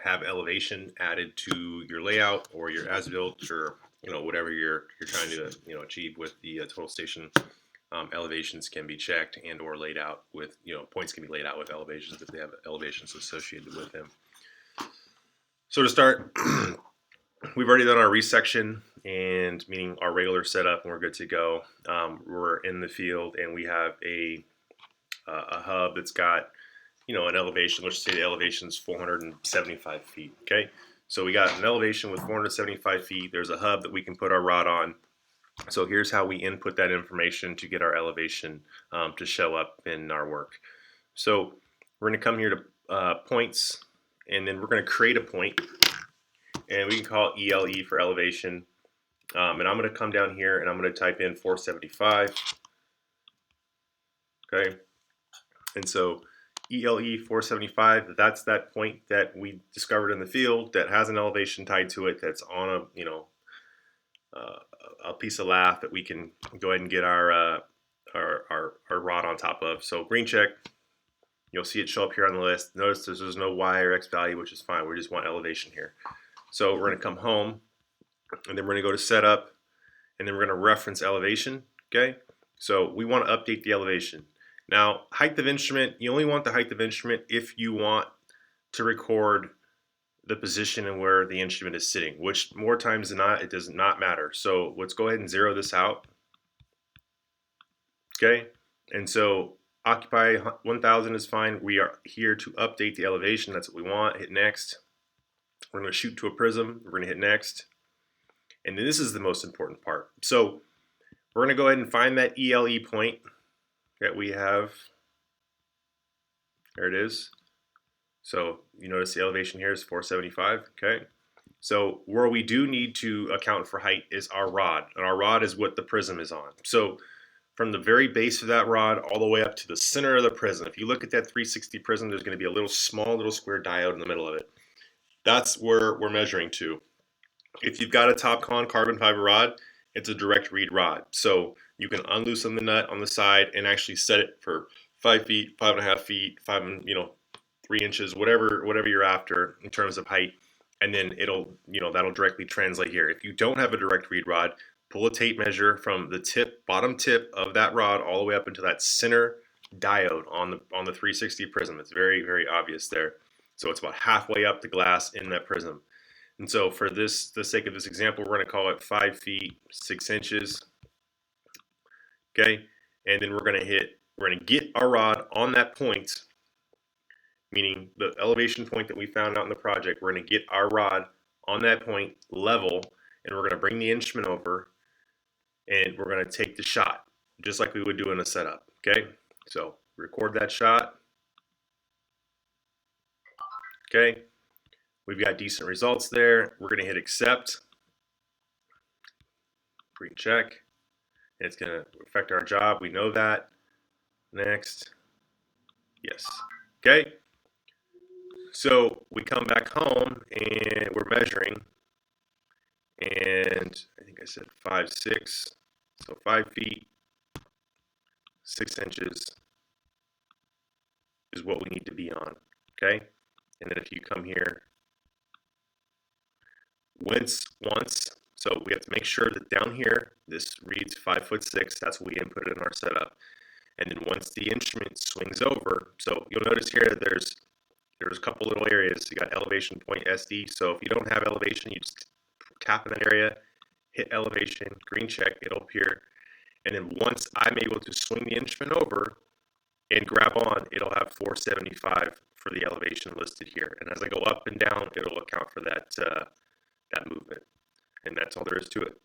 have elevation added to your layout or your as-built, or whatever you're trying to achieve with the total station. Elevations can be checked and or laid out with points can be laid out with elevations if they have elevations associated with them. So to start, we've already done our resection, and meaning our regular setup, and we're good to go. We're in the field, and we have a hub that's got an elevation. Let's say the elevation is 475 feet. Okay, so we got an elevation with 475 feet. There's a hub that we can put our rod on. So here's how we input that information to get our elevation to show up in our work. So we're going to come here to points, and then we're going to create a point, and we can call it ELE for elevation. And I'm going to come down here and I'm going to type in 475. Okay, and so ELE 475, that's that point that we discovered in the field that has an elevation tied to it, that's on a piece of lath that we can go ahead and get our rod on top of. So green check, you'll see it show up here on the list. Notice there's no Y or X value, which is fine. We just want elevation here. So we're going to come home, and then we're going to go to setup, and then we're going to reference elevation. Okay, so we want to update the elevation. Now, height of instrument, you only want the height of instrument if you want to record the position and where the instrument is sitting, which more times than not, it does not matter. So let's go ahead and zero this out. Okay, and so occupy 1000 is fine. We are here to update the elevation. That's what we want. Hit next. We're going to shoot to a prism. We're going to hit next. And then this is the most important part. So we're going to go ahead and find that ELE point that we have. There it is. So you notice the elevation here is 475. Okay. So where we do need to account for height is our rod, and our rod is what the prism is on. So from the very base of that rod all the way up to the center of the prism, if you look at that 360 prism, there's going to be a small little square diode in the middle of it. That's where we're measuring to. If you've got a Topcon carbon fiber rod, it's a direct read rod. So you can unloosen the nut on the side and actually set it for 5 feet, 5.5 feet, 3 inches, whatever you're after in terms of height. And then that'll directly translate here. If you don't have a direct read rod, pull a tape measure from the bottom tip of that rod all the way up into that center diode on the 360 prism. It's very, very obvious there. So it's about halfway up the glass in that prism. And so for the sake of this example, we're going to call it 5 feet 6 inches. Okay, and then we're going to get our rod on that point, meaning the elevation point that we found out in the project. We're going to get our rod on that point level, and we're going to bring the instrument over, and we're going to take the shot just like we would do in a setup. Okay, so record that shot. Okay, we've got decent results there. We're going to hit accept, green check, and it's going to affect our job. We know that. Next, yes. Okay, so we come back home and we're measuring, and I think I said 5, 6, so 5 feet 6 inches is what we need to be on. Okay, and then if you come here once, so we have to make sure that down here this reads 5'6". That's what we input in our setup. And then once the instrument swings over, so you'll notice here there's a couple little areas. You got elevation point SD. So if you don't have elevation, you just tap in that area, hit elevation, green check, it'll appear. And then once I'm able to swing the instrument over and grab on, it'll have 475 for the elevation listed here. And as I go up and down, it'll account for that movement. And that's all there is to it.